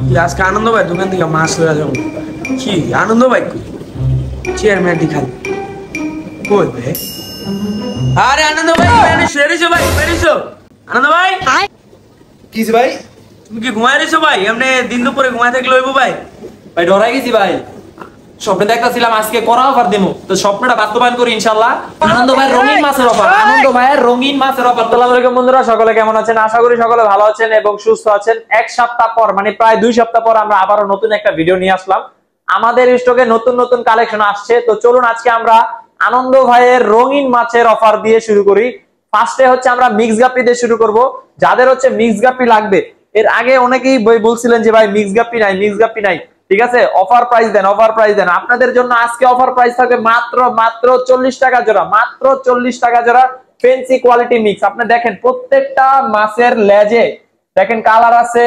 আজকে আনন্দ ভাই দোকান থেকে মাছ লয়ে যাবো। কি আনন্দ ভাই চেয়ারম্যান খালি কই ভাই? আরে আনন্দ ভাই বেরিয়েছো ভাই, বেরিয়েছো আনন্দ ভাই। কিস ভাই? তুমি কি ঘুমায় রয়েছো ভাই? এমনি দিন দুপুরে ঘুমায় থাকলে হইবো ভাই? ভাই ডরাই গেছি ভাই, স্বপ্নে দেখতেছিলাম আজকে করা অফার দেবো, তো স্বপ্নটা বাস্তবায়ন করি ইনশাআল্লাহ। আনন্দ ভাই রঙিন মাছের অফার, আনন্দ ভাইয়ের রঙিন মাছের অফার। আসসালামু আলাইকুম বন্ধুরা, সকলে কেমন আছেন? আশা করি সকলে ভালো আছেন এবং সুস্থ আছেন। এক সপ্তাহ পর মানে প্রায় 2 সপ্তাহ পর আমরা আবারও নতুন একটা ভিডিও নিয়ে আসলাম। আমাদের স্টকে নতুন নতুন কালেকশন আসছে, তো চলুন আজকে আমরা আনন্দ ভাইয়ের রঙিন মাছের অফার দিয়ে শুরু করি। ফার্স্টে হচ্ছে আমরা মিক্স গাপ্পি দিয়ে শুরু করব। যাদের হচ্ছে মিক্স গাপ্পি লাগবে, এর আগে অনেকেই বলছিলেন যে ভাই মিক্স গাপ্পি নাই, মিক্স গাপ্পি নাই, ঠিক আছে অফার প্রাইস দেন, অফার প্রাইস দেন। আপনাদের জন্য আজকে অফার প্রাইস থাকবে মাত্র 40 টাকা জোড়া, মাত্র 40 টাকা জোড়া ফেন্সি কোয়ালিটি মিক্স। আপনি দেখেন প্রত্যেকটা মাছের লেজে দেখেন কালার আছে,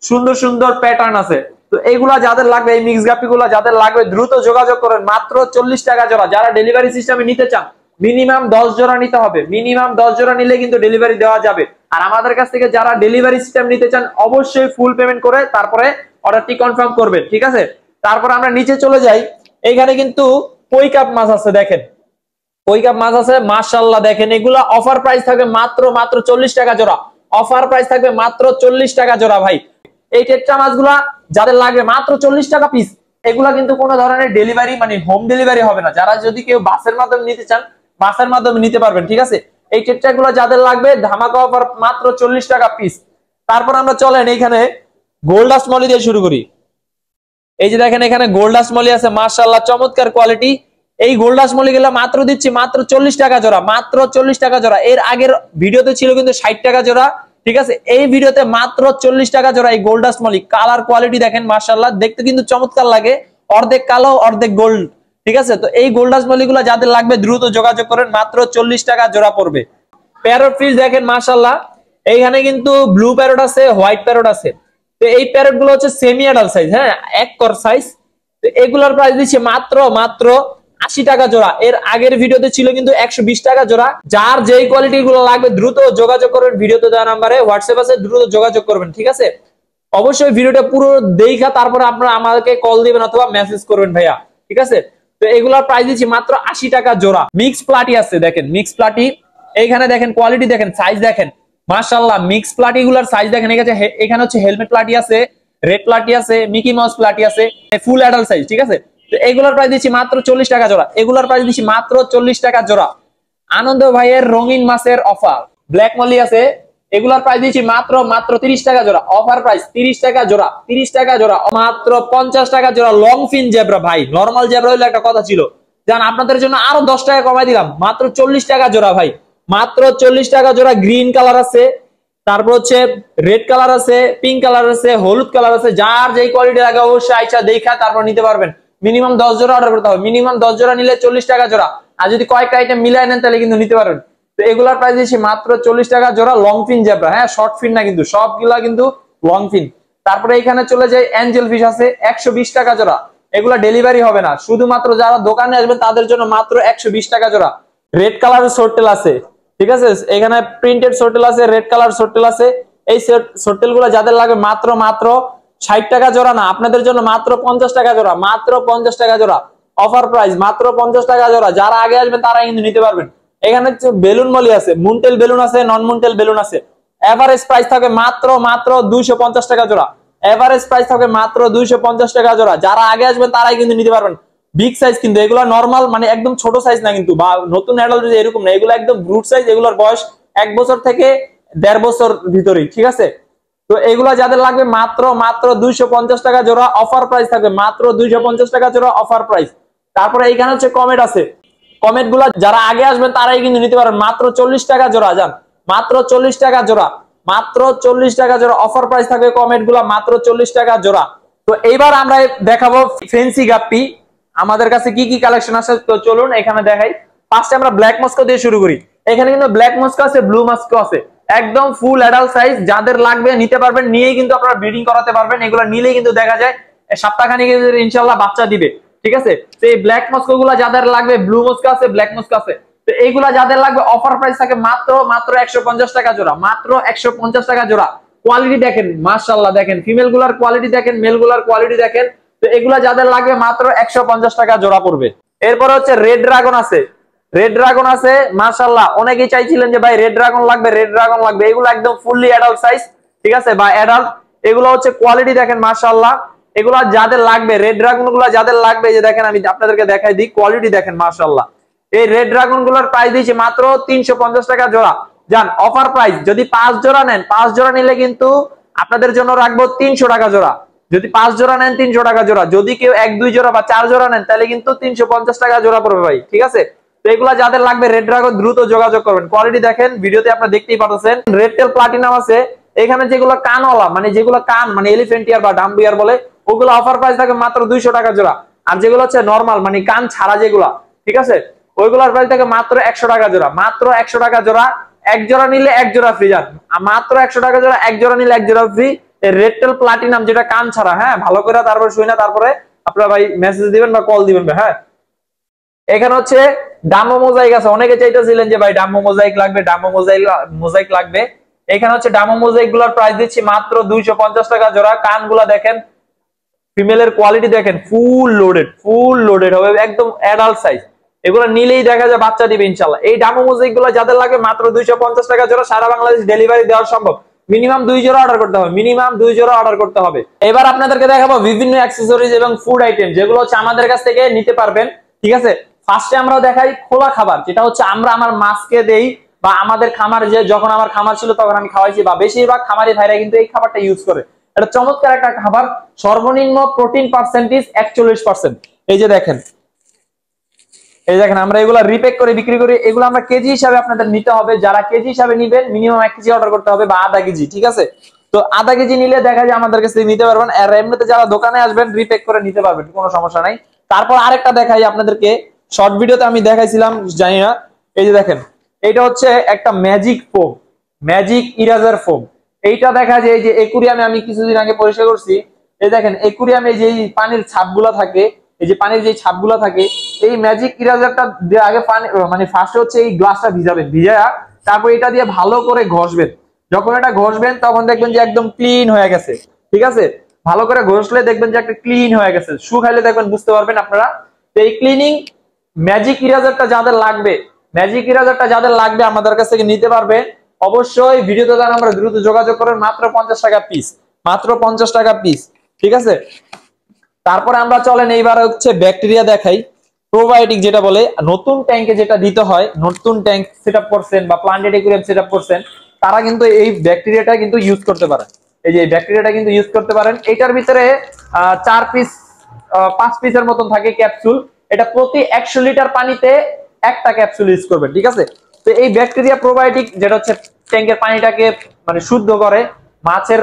সুন্দর সুন্দর প্যাটার্ন আছে। তো এইগুলা যাদের লাগবে, এই মিক্স গাপ্পি গুলা যাদের লাগবে দ্রুত যোগাযোগ করেন, মাত্র 40 টাকা জোড়া। যারা ডেলিভারি সিস্টেমে নিতে চান মিনিমাম 10 জোড়া নিতে হবে, মিনিমাম 10 জোড়া নিলে কিন্তু ডেলিভারি দেওয়া যাবে। আর আমাদের কাছ থেকে যারা ডেলিভারি সিস্টেম নিতে চান অবশ্যই ফুল পেমেন্ট করে তারপরে অর্ডারটি কনফার্ম করবেন, ঠিক আছে। তারপর আমরা নিচে চলে যাই, এইখানে কিন্তু কই কাপ মাছ আছে, দেখেন কই কাপ মাছ আছে মাশাআল্লাহ। দেখেন এগুলা অফার প্রাইস থাকবে মাত্র 40 টাকা জোড়া, অফার প্রাইস থাকবে মাত্র 40 টাকা জোড়া ভাই। এই টেট্রা মাছগুলা যাদের লাগবে মাত্র 40 টাকা পিস। এগুলা কিন্তু কোনো ধরনের ডেলিভারি মানে হোম ডেলিভারি হবে না। যারা যদি কেউ বাসের মাধ্যমে নিতে চান বাসের মাধ্যমে নিতে পারবেন, ঠিক আছে। এই টেট্রা গুলো যাদের লাগবে ধামাকা অফার মাত্র 40 টাকা পিস। তারপর আমরা চলেন এইখানে গোল্ডাস মলি দিয়ে শুরু করি। এই যে দেখেন এখানে গোল্ডাস মলি আছে মাশাআল্লাহ, চমৎকার কোয়ালিটি। এই গোল্ডাস মলি গুলা মাত্র দিচ্ছি মাত্র 40 টাকা জোড়া, মাত্র 40 টাকা জোড়া। এর আগের ভিডিওতে ছিল কিন্তু 60 টাকা জোড়া, ঠিক আছে। এই ভিডিওতে মাত্র 40 টাকা জোড়া এই গোল্ডাস মলি। কালার কোয়ালিটি দেখেন মাশাআল্লাহ, দেখতে কিন্তু চমৎকার লাগে, অর্ধেক কালো অর্ধেক গোল্ড, ঠিক আছে। তো এই গোল্ডাস মলি গুলা যাদের লাগবে দ্রুত যোগাযোগ করেন, মাত্র 40 টাকা জোড়া পড়বে। প্যারট ফিশ দেখেন মাশাআল্লাহ, এইখানে কিন্তু ব্লু প্যারট আছে, হোয়াইট প্যারট আছে। তো এই প্যারট গুলো হচ্ছে সেমি অ্যাডাল্ট সাইজ, হ্যাঁ এক কর সাইজ। তো এগুলোর প্রাইস দিচ্ছে মাত্র 80 টাকা জোড়া। এর আগের ভিডিওতে ছিল কিন্তু 120 টাকা জোড়া। যার যেই কোয়ালিটি গুলো লাগবে দ্রুত যোগাযোগ করবেন, ভিডিওতে দেওয়া নাম্বারে হোয়াটসঅ্যাপ আছে, দ্রুত যোগাযোগ করবেন, ঠিক আছে। অবশ্যই ভিডিওটা পুরো দেখা তারপরে আপনারা আমাদেরকে কল দিবেন অথবা মেসেজ করবেন ভাইয়া, ঠিক আছে। তো এগুলোর প্রাইস দিচ্ছি মাত্র 80 টাকা জোড়া। মিক্স প্লাটি আছে, দেখেন মিক্স প্লাটি, এইখানে দেখেন কোয়ালিটি দেখেন, সাইজ দেখেন মাশাআল্লাহ। মিক্স প্লাটি গুলার সাইজ দেখেন, এখানে হচ্ছে হেলমেট প্লাটি আছে, রেড প্লাটি আছে, মিকি মাউস প্লাটি আছে, ফুল অ্যাডাল্ট সাইজ, ঠিক আছে। তো এগুলোর প্রাইস দিচ্ছি মাত্র 40 টাকা জোড়া, এগুলোর প্রাইস দিচ্ছি মাত্র 40 টাকা জোড়া। আনন্দ ভাইয়ের রঙিন মাছের অফার ব্ল্যাক মলি আছে, এগুলোর প্রাইস দিচ্ছি মাত্র 30 টাকা জোড়া, অফার প্রাইস 30 টাকা জোড়া, 30 টাকা জোড়া, মাত্র 50 টাকা জোড়া। লং ফিন জেব্রা ভাই, নরমাল জেব্রা হইলে একটা কথা ছিল, জান আপনাদের জন্য আরো 10 টাকা কমাই দিলাম, মাত্র 40 টাকা জোড়া ভাই, মাত্র 40 টাকা জোড়া। গ্রিন কালার আছে, তারপর হচ্ছে রেড কালার আছে, পিঙ্ক কালার আছে, হলুদ কালার আছে। যার যেই কোয়ালিটি লাগে অবশ্যই আইসা দেখা তারপর নিতে পারবেন। মিনিমাম 10 জোড়া অর্ডার করতে হবে, মিনিমাম 10 জোড়া নিলে 40 টাকা জোড়া। আর যদি কয়েকটা আইটেম মিলাই নেন তাহলে কিন্তু নিতে পারবেন। তো এগুলার প্রাইস দিচ্ছি মাত্র 40 টাকা জোড়া। লং ফিন জেব্রা, হ্যাঁ শর্ট ফিন না কিন্তু, সবগুলা কিন্তু লং ফিন। তারপরে এখানে চলে যায় অ্যাঞ্জেল ফিশ আছে 120 টাকা জোড়া। এগুলা ডেলিভারি হবে না, শুধুমাত্র যারা দোকানে আসবেন তাদের জন্য মাত্র 120 টাকা জোড়া। রেড কালারের সোর্টেল আছে, ঠিক আছে, এখানে প্রিন্টেড সোর্টেল আছে, রেড কালার সোর্টেল আছে। এই সোর্টেল গুলো যাদের লাগবে মাত্র 60 টাকা জোড়া না, আপনাদের জন্য মাত্র 50 টাকা জোড়া, মাত্র 50 টাকা জোড়া, অফার প্রাইস মাত্র 50 টাকা জোড়া। যারা আগে আসবেন তারা কিন্তু নিতে পারবেন। এখানে বেলুন মলি আছে, মুনটেল বেলুন আছে, নন মুনটেল বেলুন আছে। এভারেজ প্রাইস থাকবে মাত্র 250 টাকা জোড়া, এভারেজ প্রাইস থাকবে মাত্র 250 টাকা জোড়া। যারা আগে আসবেন তারাই কিন্তু নিতে পারবেন। বিগ সাইজ কিন্তু এগুলো নরমাল মানে একদম ছোট সাইজ না কিন্তু, বা নতুন অ্যাডাল্ট এরকম না, এগুলো একদম ব্রুট সাইজ। এগুলোর বয়স 1 বছর থেকে 1.5 বছর ভিতরেই, ঠিক আছে। তো এগুলা যাদের লাগবে মাত্র 250 টাকা জোড়া, অফার প্রাইস থাকবে মাত্র 250 টাকা জোড়া, অফার প্রাইস। তারপরে এইখানে হচ্ছে কমেট আছে, কমেট গুলা যারা আগে আসবেন তারাই কিন্তু নিতে পারেন, মাত্র 40 টাকা জোড়া। যান মাত্র 40 টাকা জোড়া, মাত্র 40 টাকা জোড়া, অফার প্রাইস থাকবে কমেট গুলা মাত্র 40 টাকা জোড়া। তো এইবার আমরা দেখাবো ফেন্সি গাপ্পি, আমাদের কাছে কি কি কালেকশন আছে। তো চলুন এখানে দেখাই। ফার্স্টে আমরা ব্ল্যাক মস্কো দিয়ে শুরু করি। এখানে কিন্তু ব্ল্যাক মস্কো আছে, ব্লু মস্কো আছে, একদম ফুল অ্যাডাল্ট সাইজ। যাদের লাগবে নিতে পারবেন, নিয়েই কিন্তু আপনারা ব্রিডিং করাতে পারবেন। এগুলো নিলেই কিন্তু দেখা যায় সপ্তাহখানেক ইনশাআল্লাহ বাচ্চা দিবে, ঠিক আছে। তো এই ব্ল্যাক মস্কো গুলা যাদের লাগবে, ব্লু মস্কো আছে, ব্ল্যাক মস্কো আছে, তো এইগুলা যাদের লাগবে অফার প্রাইস থাকে মাত্র 150 টাকা জোড়া, মাত্র 150 টাকা জোড়া। কোয়ালিটি দেখেন মাশাআল্লাহ, দেখেন ফিমেল গুলার কোয়ালিটি দেখেন, মেল গুলার কোয়ালিটি দেখেন। তো এগুলা যাদের লাগবে মাত্র 150 টাকা জোড়া পড়বে। এরপর হচ্ছে রেড ড্রাগন আছে, রেড ড্রাগন আছে মাশাআল্লাহ। অনেকেই চাইছিলেন যে ভাই রেড ড্রাগন লাগবে, রেড ড্রাগন লাগবে। এগুলো একদম ফুললি অ্যাডাল্ট সাইজ, ঠিক আছে, বা অ্যাডাল্ট। এগুলো হচ্ছে কোয়ালিটি দেখেন মাশাআল্লাহ। এগুলা যাদের লাগবে, রেড ড্রাগন গুলা যাদের লাগবে, যে দেখেন আমি আপনাদেরকে দেখাই দিই, কোয়ালিটি দেখেন মাশাআল্লাহ। এই রেড ড্রাগন গুলোর প্রাইস দিয়েছি মাত্র 350 টাকা জোড়া। জান অফার প্রাইস, যদি 5 জোড়া নেন, 5 জোড়া নিলে কিন্তু আপনাদের জন্য রাখবো 300 টাকা জোড়া। যদি 5 জোড়া নেন 300 টাকা জোড়া, যদি কেউ 1-2 জোড়া বা 4 জোড়া নেন তাহলে কিন্তু 350 টাকা জোড়া পড়বে ভাই, ঠিক আছে। তো এগুলা যাদের লাগবে রেড ড্রাগন দ্রুত যোগাযোগ করবেন। কোয়ালিটি দেখেন, ভিডিওতে আপনারা দেখতেই পাচ্ছেন। রেড টেল প্লাটিনাম আছে, এখানে যেগুলো কানওয়ালা মানে যেগুলো কান মানে এলিফ্যান্ট ইয়ার বা ডাম্বু ইয়ার বলে, ওগুলো অফার প্রাইস থাকে মাত্র 200 টাকা জোড়া। আর যেগুলো হচ্ছে নরমাল মানে কান ছাড়া যেগুলা, ঠিক আছে, ওইগুলোর প্রাইস থাকে মাত্র 100 টাকা জোড়া। মাত্র 100 টাকা জোড়া, এক জোড়া নিলে এক জোড়া ফ্রি। যান মাত্র 100 টাকা জোড়া, এক জোড়া নিলে এক জোড়া ফ্রি। রেড টেল প্লাটিনাম যেটা কান ছাড়া, হ্যাঁ, ভালো করে তারপরে শুই না, তারপরে আপনারা ভাই মেসেজ দিবেন বা কল দিবেন ভাই। হ্যাঁ, এখানে হচ্ছে ডাম্বো মোজাইক আছে। অনেকে চাইতেছিলেন যে ভাই ডাম্বো মোজাইক লাগবে, ডাম্বো মোজাইক লাগবে। এখানে হচ্ছে ডাম্বো মোজাইক গুলোর প্রাইস দিচ্ছি মাত্র 250 টাকা জোড়া। কানগুলা দেখেন, ফিমেলের কোয়ালিটি দেখেন, ফুল লোডেড হবে, একদম অ্যাডাল্ট সাইজ। এগুলো নিলেই দেখা যায় বাচ্চা দিবে ইনশাআল্লাহ। এই ডাম্বো মোজাইক গুলো যাদের লাগবে মাত্র 250 টাকা জোড়া। সারা বাংলাদেশ ডেলিভারি দেওয়া সম্ভব। মিনিমাম 2 জোড়া অর্ডার করতে হবে, মিনিমাম 2 জোড়া অর্ডার করতে হবে। এবার আপনাদেরকে দেখাবো বিভিন্ন অ্যাকসেসরিজ এবং ফুড আইটেম যেগুলো হচ্ছে আমাদের কাছ থেকে নিতে পারবেন, ঠিক আছে। ফার্স্টে আমরা দেখাই খোলা খাবার, যেটা হচ্ছে আমরা আমার মাছকে দেই বা আমাদের খামার, যে যখন আমার খামার ছিল তখন আমি খাওয়াইছি, বা বেশিরভাগ খামারি ভাইরা কিন্তু এই খাবারটা ইউজ করে। এটা চমৎকার একটা খাবার, সর্বনিম্ন প্রোটিন পার্সেন্টেজ 41%। এই যে দেখেন, এই দেখেন আমরা এগুলা রিপ্যাক করে বিক্রি করি। এগুলো আমরা কেজি হিসাবে আপনাদের নিতে হবে। যারা কেজি হিসাবে নিবেন মিনিমাম 1 কেজি অর্ডার করতে হবে বা আধা কেজি, ঠিক আছে। তো আধা কেজি নিলে দেখা যায় আমাদের কাছে নিতে পারবেন। আর এমনিতে যারা দোকানে আসবেন রিপ্যাক করে নিতে পারবেন, কোনো সমস্যা নাই। তারপর আরেকটা দেখাই আপনাদেরকে, শর্ট ভিডিওতে আমি দেখাইছিলাম জানি না। এই যে দেখেন, এটা হচ্ছে একটা magic foam, magic eraser foam. এইটা দেখা যায় যে একুরিয়ামে আমি কিছুদিন আগে পরিষ্কার করছি। এই দেখেন একুরিয়ামে যে পানির ছাপগুলা থাকে, এই যে পানির যে ছাপগুলা থাকে, এই ম্যাজিক ইরেজারটা দিয়ে আগে পানি মানে ফার্স্টে হচ্ছে এই গ্লাসটা ভিজাবেন, ভিজায়া তারপর এটা দিয়ে ভালো করে ঘষবেন। যখন এটা ঘষবেন তখন দেখবেন যে একদম ক্লিন হয়ে গেছে, ঠিক আছে। ভালো করে ঘষলে দেখবেন যে একটা ক্লিন হয়ে গেছে। শুকাইলে দেখবেন, বুঝতে পারবেন আপনারা। তো এই ক্লিনিং ম্যাজিক ইরেজারটা যাদের লাগবে, ম্যাজিক ইরেজারটা যাদের লাগবে আমাদের কাছ থেকে নিতে পারবে। অবশ্যই ভিডিওতে জানা আমরা দ্রুত যোগাযোগ করেন। মাত্র 50 টাকা পিস, মাত্র 50 টাকা পিস, ঠিক আছে। তারপরে আমরা চলেন এইবার হচ্ছে ব্যাকটেরিয়া দেখাই। প্রোবায়োটিক যেটা বলে, নতুন ট্যাঙ্কে যেটা দিতে হয়, নতুন ট্যাঙ্ক সেটআপ করছেন বা প্লান্টেড অ্যাকুয়ারিয়াম সেটআপ করছেন, তারা কিন্তু এই ব্যাকটেরিয়াটা কিন্তু ইউজ করতে পারেন। এই যে ব্যাকটেরিয়াটা কিন্তু ইউজ করতে পারেন। এটার ভিতরে 4 পিস 5 পিসের মতন থাকে ক্যাপসুল। এটা প্রতি 100 লিটার পানিতে একটা ক্যাপসুল ইউজ করবেন, ঠিক আছে। তো এই ব্যাকটেরিয়া প্রোবায়োটিক যেটা হচ্ছে ট্যাঙ্কের পানিটাকে মানে শুদ্ধ করে, মাছের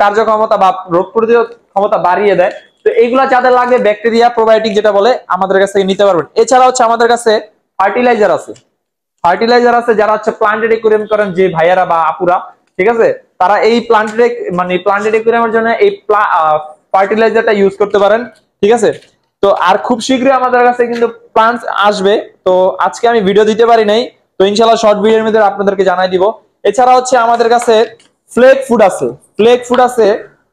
কার্যক্ষমতা বা রোগ প্রতিরোধ ক্ষমতা বাড়িয়ে দেয়। তো এইগুলা যাদের লাগবে ব্যাকটেরিয়া প্রোবায়োটিক যেটা বলে, আমাদের কাছ থেকে নিতে পারবেন। এছাড়া হচ্ছে আমাদের কাছে ফার্টিলাইজার আছে, ফার্টিলাইজার আছে। যারা হচ্ছে প্লান্টেড অ্যাকুয়ারিয়াম করেন যে ভাইয়ারা বা আপুরা, ঠিক আছে, তারা এই প্লান্টেড অ্যাকুয়ারিয়ামের জন্য এই ফার্টিলাইজারটা ইউজ করতে পারেন, ঠিক আছে। তো আর খুব শীঘ্রই আমাদের কাছে কিন্তু প্লান্টস আসবে। তো আজকে আমি ভিডিও দিতে পারি নাই, তো ইনশাআল্লাহ শর্ট ভিডিওর মধ্যে আপনাদেরকে জানাই দিব। এছাড়া হচ্ছে আমাদের কাছে ফ্লেক ফুড আছে, ফ্লেক ফুড আছে।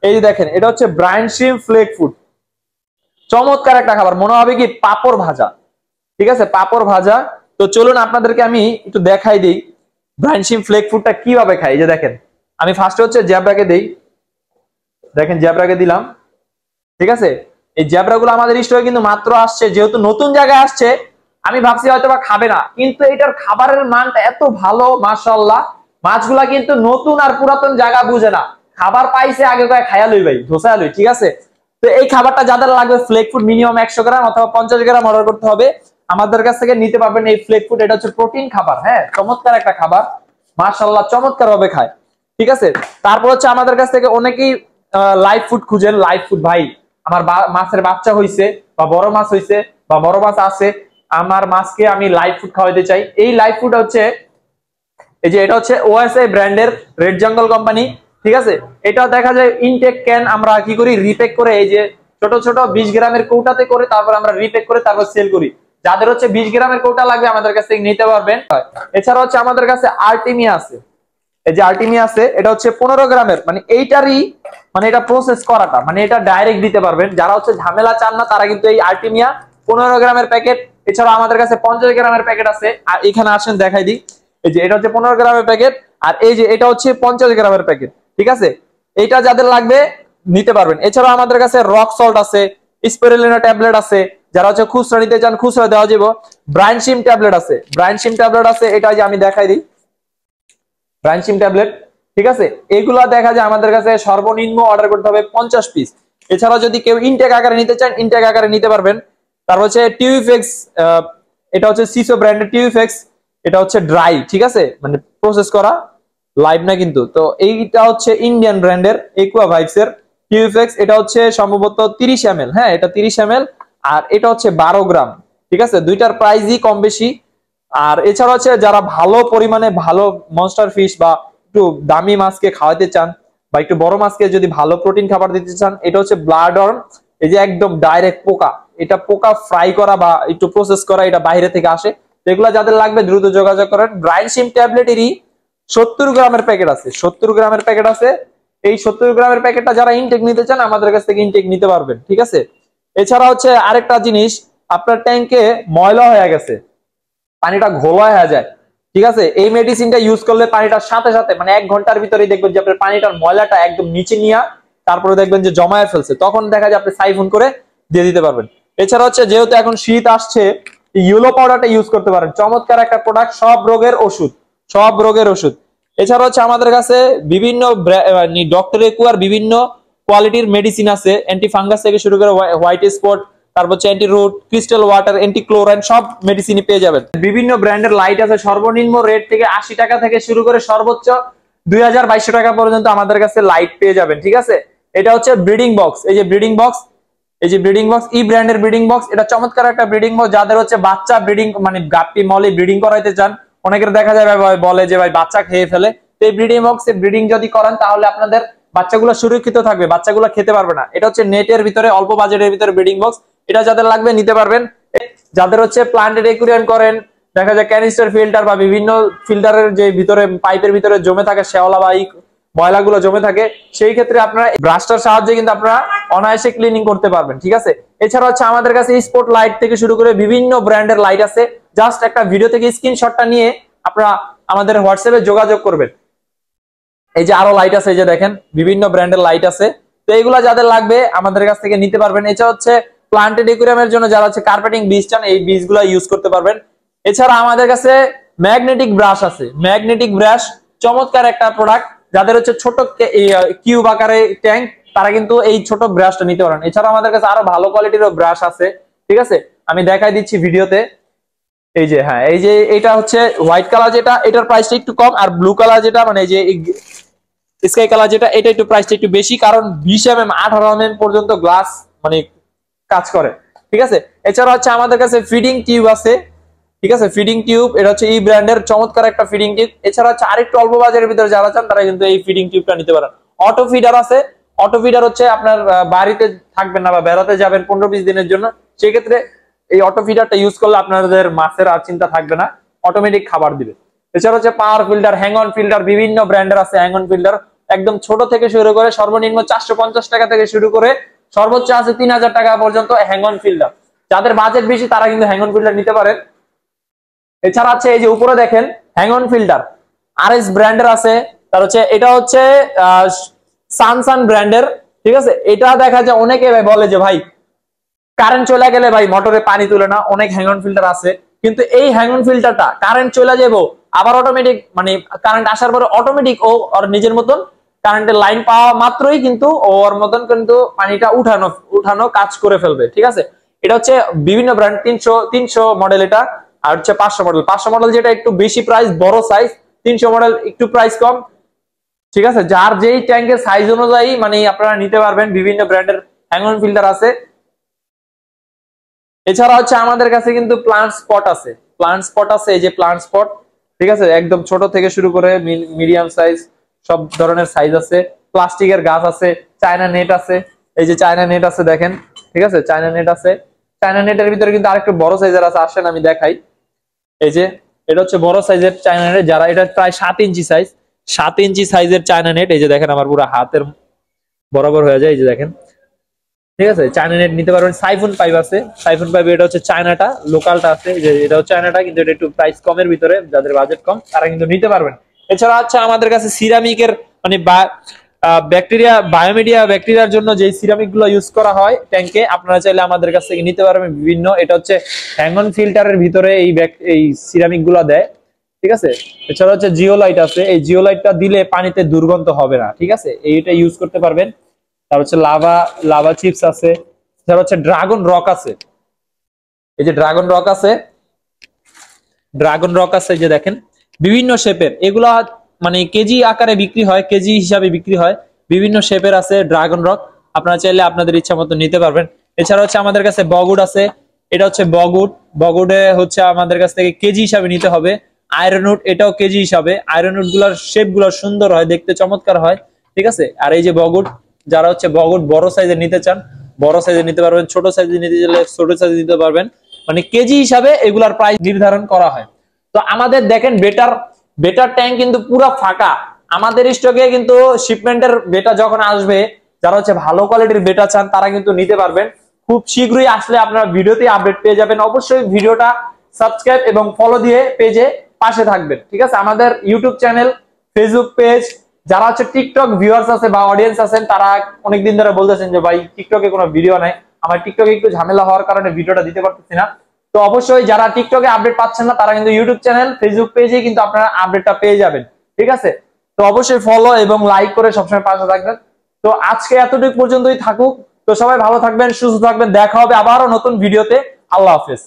এই যে দেখেন, এটা হচ্ছে ব্রাইন শ্রিম্প ফ্লেক ফুড। চমৎকার একটা খাবার, মনে হবে কি পাপড় ভাজা, ঠিক আছে, পাপড় ভাজা। তো চলুন আপনাদেরকে আমি একটু দেখাই দিই ব্রাইন শ্রিম্প ফ্লেক ফুডটা কিভাবে খাই। এই যে দেখেন, আমি ফার্স্টে হচ্ছে জ্যাবরাকে দেই। দেখেন জ্যাবরাকে দিলাম, ঠিক আছে। এই জ্যাবরা গুলো আমাদের স্টোরে কিন্তু মাত্র আসছে, যেহেতু নতুন জায়গায় আসছে, আমি ভাবছি হয়তো বা খাবে না, কিন্তু এটার খাবারের মানটা এত ভালো মাশাআল্লাহ। মাছগুলা কিন্তু নতুন আর পুরাতন জায়গা বুঝে না, খাবার পাইছে আগে কয়ে খায়া লই ভাই, ধোসা লই, ঠিক আছে। তো এই খাবারটা যাদের লাগবে ফ্লেক ফুড মিনিমাম 100 গ্রাম অথবা 50 গ্রাম অর্ডার করতে হবে। আমাদের কাছ থেকে নিতে পারবেন এই ফ্লেক ফুড। এটা হচ্ছে প্রোটিন খাবার, হ্যাঁ, চমৎকার একটা খাবার মাশাআল্লাহ, চমৎকার ভাবে খায়, ঠিক আছে। তারপর হচ্ছে আমাদের কাছ থেকে অনেকেই লাইভ ফুড খুঁজেন। লাইভ ফুড ভাই, আমার মাছের বাচ্চা হইছে বা বড় মাছ হইছে বা বড় মাছ আছে, আমার মাছকে আমি লাইভ ফুড খাওয়াইতে চাই। এই লাইভ ফুড হচ্ছে এই যে, এটা হচ্ছে ওএসআই ব্র্যান্ডের রেড জঙ্গল কোম্পানি, ঠিক আছে। এটা দেখা যায় ইনটেক ক্যান আমরা কি করি রিপ্যাক করে, এই যে ছোট ছোট 20 গ্রামের কৌটাতে করে তারপর আমরা রিপ্যাক করে তারপর সেল করি। যাদের হচ্ছে 20 গ্রামের কৌটা লাগবে আমাদের কাছ থেকে নিতে পারবেন। এছাড়া হচ্ছে আমাদের কাছে আর্টেমিয়া আছে, এই যে আর্টিমিয়া আছে, এটা হচ্ছে 15 গ্রামের, মানে এইটারই মানে এটা প্রসেস করাটা, মানে এটা ডাইরেক্ট দিতে পারবেন। যারা হচ্ছে ঝামেলা চান না তারা কিন্তু এই আর্টিমিয়া 15 গ্রামের প্যাকেট, এছাড়া আমাদের কাছে 50 গ্রামের প্যাকেট আছে। আর এখানে আসেন দেখাই দিই, এই যে এটা হচ্ছে 15 গ্রামের প্যাকেট, আর এই যে এটা হচ্ছে 50 গ্রামের প্যাকেট। ঠিক আছে, এইটা যাদের লাগবে নিতে পারবেন। এছাড়া আমাদের কাছে রক সল্ট আছে, স্পিরুলিনা ট্যাবলেট আছে, যারা হচ্ছে খুচরা নিতে চান খুচরা দেওয়া যাবে। ব্রাইনসিম ট্যাবলেট আছে, ব্রাইনসিম ট্যাবলেট আছে, এটা যে আমি দেখাই দিই, ব্রাইনসিম ট্যাবলেট। ঠিক আছে, এগুলা দেখা যায় আমাদের কাছে সর্বনিম্ন অর্ডার করতে হবে 50 পিস। এছাড়া যদি কেউ ইনটেক আকারে নিতে চান ইনটেক আকারে নিতে পারবেন। তারপর হচ্ছে টিউফেক্স, এটা হচ্ছে সিসো ব্র্যান্ডের টিউফেক্স, এটা হচ্ছে ড্রাই, ঠিক আছে, মানে প্রসেস করা, লাইভ না কিন্তু। তো এইটা হচ্ছে ইন্ডিয়ান ব্র্যান্ডের একুয়া ভাইবস এর টিউফেক্স, এটা হচ্ছে সম্ভবত 30 ml, হ্যাঁ এটা 30 ml, আর এটা হচ্ছে 12 গ্রাম। ঠিক আছে, দুইটার প্রাইসই কম বেশি। আর এছাড়া হচ্ছে যারা ভালো পরিমাণে ভালো মনস্টার ফিশ বা একটু দামি মাছকে খাওয়াতে চান, বা একটু বড় মাছকে যদি ভালো প্রোটিন খাবার দিতে চান, এটা হচ্ছে ব্লাড অর্ম। এই যে একদম ডাইরেক্ট পোকা, এটা পোকা ফ্রাই করা বা একটু প্রসেস করা, এটা বাইরে থেকে আসে। এগুলা যাদের লাগবে দ্রুত যোগাযোগ করেন। ব্রাইনসিম ট্যাবলেটেরই 70 গ্রামের প্যাকেট আছে, 70 গ্রামের প্যাকেট আছে। এই 70 গ্রামের প্যাকেটটা যারা ইনটেক নিতে চান আমাদের কাছ থেকে ইনটেক নিতে পারবেন। ঠিক আছে, এছাড়া হচ্ছে আরেকটা জিনিস, আপনার ট্যাঙ্কে ময়লা হয়ে গেছে, পানিটা ঘোলা হয়ে যায়। ঠিক আছে, এই মেডিসিনটা ইউজ করলে পানিটার সাথে সাথে মানে 1 ঘন্টার ভিতরেই দেখবেন যে আপনার পানিটার ময়লাটা একদম নিচে নিয়ে তারপরে দেখবেন যে জমায়ে ফেলছে, তখন দেখা যায় আপনি সাইফন করে দিয়ে দিতে পারবেন। এছাড়া হচ্ছে যেহেতু এখন শীত আসছে, ইয়েলো পাউডারটা ইউজ করতে পারেন, চমৎকার একটা প্রোডাক্ট, সব রোগের ওষুধ, সব রোগের ওষুধ। এছাড়া হচ্ছে আমাদের কাছে বিভিন্ন ডক্টর একুয়ার বিভিন্ন কোয়ালিটির মেডিসিন আছে, অ্যান্টি ফাঙ্গাস থেকে শুরু করে হোয়াইট স্পট, তারপর হচ্ছে anti root, crystal water, anti chlorine, সব মেডিসিনই পেয়ে যাবেন। বিভিন্ন ব্র্যান্ডের লাইট আছে, সর্বনিম্ন রেট থেকে 80 টাকা থেকে শুরু করে সর্বোচ্চ 2200 টাকা পর্যন্ত আমাদের কাছে লাইট পেয়ে যাবেন। ঠিক আছে, এটা হচ্ছে ব্রিডিং বক্স, এই যে ব্রিডিং বক্স, এই যে ব্রিডিং বক্স, ই ব্র্যান্ডের ব্রিডিং বক্স, এটা চমৎকার একটা ব্রিডিং বক্স। যাদের হচ্ছে বাচ্চা ব্রিডিং মানে গাপ্পি মলি ব্রিডিং করাইতে চান, অনেকের দেখা যায় বলে যে ভাই বাচ্চা খেয়ে ফেলে, তো এই ব্রিডিং বক্সে ব্রিডিং যদি করেন তাহলে আপনাদের বাচ্চাগুলো সুরক্ষিত থাকবে, বাচ্চাগুলো খেতে পারবে না। এটা হচ্ছে নেটের ভিতরে অল্প বাজেটের ভিতরে ব্রিডিং বক্স, এটা যাদের লাগবে নিতে পারবেন। যাদের হচ্ছে প্লান্টেড একুয়ারিয়াম করেন, দেখা যায় ক্যানিস্টার ফিল্টার বা বিভিন্ন ফিল্টারের যে ভিতরে পাইপের ভিতরে জমে থাকে শ্যাওলা বা ময়লাগুলো জমে থাকে, সেই ক্ষেত্রে আপনারা ব্রাশটার সাহায্যে কিন্তু আপনারা অনায়াসে ক্লিনিং করতে পারবেন। ঠিক আছে, এছাড়া হচ্ছে আমাদের কাছে স্পট লাইট থেকে শুরু করে বিভিন্ন ব্র্যান্ডের লাইট আছে। জাস্ট একটা ভিডিও থেকে স্ক্রিনশটটা নিয়ে আপনারা আমাদের হোয়াটসঅ্যাপে যোগাযোগ করবেন। এই যে আরো লাইট আছে, এই যে দেখেন বিভিন্ন ব্র্যান্ডের লাইট আছে, তো এইগুলা যাদের লাগবে আমাদের কাছ থেকে নিতে পারবেন। এছাড়া হচ্ছে প্লান্টেড একুয়ারিয়ামের জন্য যারা হচ্ছে কার্পেটিং বীজ চান, এই বীজগুলো ইউজ করতে পারবেন। এছাড়া আমাদের কাছে ম্যাগনেটিক ব্রাশ আছে, ম্যাগনেটিক ব্রাশ চমৎকার একটা প্রোডাক্ট। যাদের হচ্ছে ছোট কিউব আকারে ট্যাঙ্ক, তারা কিন্তু এই ছোট ব্রাশটা নিতে পারেন। এছাড়া আমাদের কাছে আরো ভালো কোয়ালিটির ব্রাশ আছে। ঠিক আছে, আমি দেখাই দিচ্ছি ভিডিওতে। এই যে হ্যাঁ, এই যে এটা হচ্ছে হোয়াইট কালার, যেটা এটার প্রাইসটা একটু কম, আর ব্লু কালার যেটা মানে এই যে স্কাই কালার যেটা, এটা একটু প্রাইসটা একটু বেশি, কারণ 20 mm 18 mm পর্যন্ত গ্লাস মানে কাজ করে। ঠিক আছে, এছাড়া হচ্ছে আমাদের কাছে ফিডিং টিউব আছে। ঠিক আছে, ফিডিং টিউব, এটা হচ্ছে ই ব্র্যান্ডের চমৎকার একটা ফিডিং টিউব। এছাড়া হচ্ছে আরেকটু অল্প বাজারের ভিতরে যারা চান তারা কিন্তু এই ফিডিং টিউবটা নিতে পারেন। অটো ফিডার আছে, অটো ফিডার হচ্ছে আপনার বাড়িতে থাকবেন না বা বেড়াতে যাবেন 15-20 দিনের জন্য, সেই ক্ষেত্রে এই অটো ফিডারটা ইউজ করলে আপনাদের মাছের আর চিন্তা থাকবে না, অটোমেটিক খাবার দিবে। এছাড়া হচ্ছে power filter, hang on filter, বিভিন্ন ব্র্যান্ডের আছে হ্যাং অন ফিল্টার, একদম ছোট থেকে শুরু করে সর্বনিম্ন 450 টাকা থেকে শুরু করে সর্বোচ্চ আছে 3000 টাকা পর্যন্ত হ্যাং অন ফিল্টার। যাদের বাজেট বেশি তারা কিন্তু হ্যাং অন ফিল্টার নিতে পারেন। এছাড়া আছে এই যে উপরে দেখেন হ্যাং অন ফিল্টার আরএস ব্র্যান্ডের আছে, তার হচ্ছে এটা হচ্ছে সানসান ব্র্যান্ডের। ঠিক আছে, এটা দেখা যায় অনেকে বলে যে ভাই কারেন্ট চলে গেলে ভাই মোটরে পানি তুলে না, অনেক হ্যাং অন ফিল্টার আছে, কিন্তু এই হ্যাং অন ফিল্টারটা কারেন্ট চলে যাবো আবার অটোমেটিক মানে কারেন্ট আসার পরে অটোমেটিক ও ওর নিজের মতন কারেন্টের লাইন পাওয়া মাত্রই কিন্তু ওর মতন কিন্তু পানিটা উঠানো কাজ করে ফেলবে। ঠিক আছে, এটা হচ্ছে বিভিন্ন ব্র্যান্ড 300 মডেল এটা, আর হচ্ছে 500 মডেল যেটা একটু বেশি প্রাইস, বড় সাইজ। 300 মডেল একটু প্রাইস কম। ঠিক আছে, যার যেই ট্যাঙ্কের সাইজ অনুযায়ী মানে আপনারা নিতে পারবেন, বিভিন্ন ব্র্যান্ডের হ্যাং অন ফিল্টার আছে। এছাড়া হচ্ছে আমাদের কাছে কিন্তু প্লান্ট স্পট আছে, প্লান্ট স্পট আছে, এই যে প্লান্ট স্পট। ঠিক আছে, একদম ছোট থেকে শুরু করে মিডিয়াম সাইজ সব ধরনের সাইজ আছে। প্লাস্টিকের গাছ আছে, চায়না নেট আছে, এই যে চায়না নেট আছে দেখেন। ঠিক আছে, চায়না নেট আছে, চায়না নেটের ভিতরে কিন্তু আরেকটু বড় সাইজের আছে, আসেন আমি দেখাই। এই যে এটা হচ্ছে বড় সাইজের চায়না নেট, যারা এটা প্রায় 7 ইঞ্চি সাইজ। 7 ইঞ্চি সাইজের চায়না নেট, এই যে দেখেন আমার পুরো হাতের বরাবর হয়ে যায়, এই যে দেখেন, ঠিক আছে। চায়না নেট নিতে পারবেন। সাইফোন পাইপ আছে, সাইফোন পাইপ এটা হচ্ছে চায়নাটা, লোকালটা আছে, যে এটা হচ্ছে চায়নাটা, কিন্তু এটা একটু প্রাইস কমের ভিতরে, যাদের বাজেট কম তারা কিন্তু নিতে পারবেন। এছাড়া হচ্ছে আমাদের কাছে সিরামিকের মানে ব্যাকটেরিয়া বায়োমিডিয়া ব্যাকটেরিয়ার জন্য যে সিরামিক গুলো ইউজ করা হয় ট্যাঙ্কে, আপনারা চাইলে আমাদের কাছ থেকে নিতে পারবেন বিভিন্ন। এটা হচ্ছে হ্যাঙ্গন ফিল্টারের ভিতরে এই সিরামিক গুলো দেয়, ঠিক আছে। এছাড়া হচ্ছে জিওলাইট আছে, এই জিওলাইটটা দিলে পানিতে দুর্গন্ধ হবে না, ঠিক আছে, এইটা ইউজ করতে পারবেন। তার হচ্ছে লাভা চিপস আছে, তার হচ্ছে ড্রাগন রক আছে, এই যে ড্রাগন রক আছে, এই যে দেখেন বিভিন্ন শেপের, এগুলা মানে কেজি আকারে বিক্রি হয়, কেজি হিসাবে বিক্রি হয়, বিভিন্ন শেপের আছে ড্রাগন রক, আপনারা চাইলে আপনাদের ইচ্ছা মতো নিতে পারবেন। এছাড়া হচ্ছে আমাদের কাছে বগুড আছে, এটা হচ্ছে বগুডে হচ্ছে আমাদের কাছ থেকে কেজি হিসাবে নিতে হবে। আয়রনুট, এটাও কেজি হিসাবে, আয়রনুট গুলার শেপ গুলো সুন্দর হয়, দেখতে চমৎকার হয়, ঠিক আছে। আর এই যে বগুড, যারা হচ্ছে বগুড বড় সাইজে নিতে চান বড় সাইজে নিতে পারবেন, ছোট সাইজে নিতে চাইলে ছোট সাইজে নিতে পারবেন, মানে কেজি হিসাবে এগুলার প্রাইস নির্ধারণ করা হয়। তো আমাদের দেখেন বেটার ট্যাঙ্ক কিন্তু পুরো ফাঁকা, আমাদের স্টকে কিন্তু শিপমেন্টের বেটা যখন আসবে, যারা হচ্ছে ভালো কোয়ালিটির বেটা চান তারা কিন্তু নিতে পারবেন। খুব শীঘ্রই আসলে আপনারা ভিডিওতে আপডেট পেয়ে যাবেন। অবশ্যই ভিডিওটা সাবস্ক্রাইব এবং ফলো দিয়ে পেজে পাশে থাকবেন, ঠিক আছে। আমাদের ইউটিউব চ্যানেল, ফেসবুক পেজ, যারা হচ্ছে টিকটক ভিউয়ার্স আছে বা অডিয়েন্স আছেন, তারা অনেকদিন ধরে বলতেছেন যে ভাই টিকটকে কোনো ভিডিও নাই, আমার টিকটকে একটু ঝামেলা হওয়ার কারণে ভিডিওটা দিতে পারতেছি না। তো অবশ্যই যারা টিকটকে আপডেট পাচ্ছেন না, তারা কিন্তু ইউটিউব চ্যানেল, ফেসবুক পেজে কিন্তু আপনারা আপডেটটা পেয়ে যাবেন, ঠিক আছে। তো অবশ্যই ফলো এবং লাইক করে সবসময় পাশে থাকবেন। তো আজকে এতটুকু পর্যন্তই থাকুক। তো সবাই ভালো থাকবেন, সুস্থ থাকবেন, দেখা হবে আবারও নতুন ভিডিওতে। আল্লাহ হাফেজ।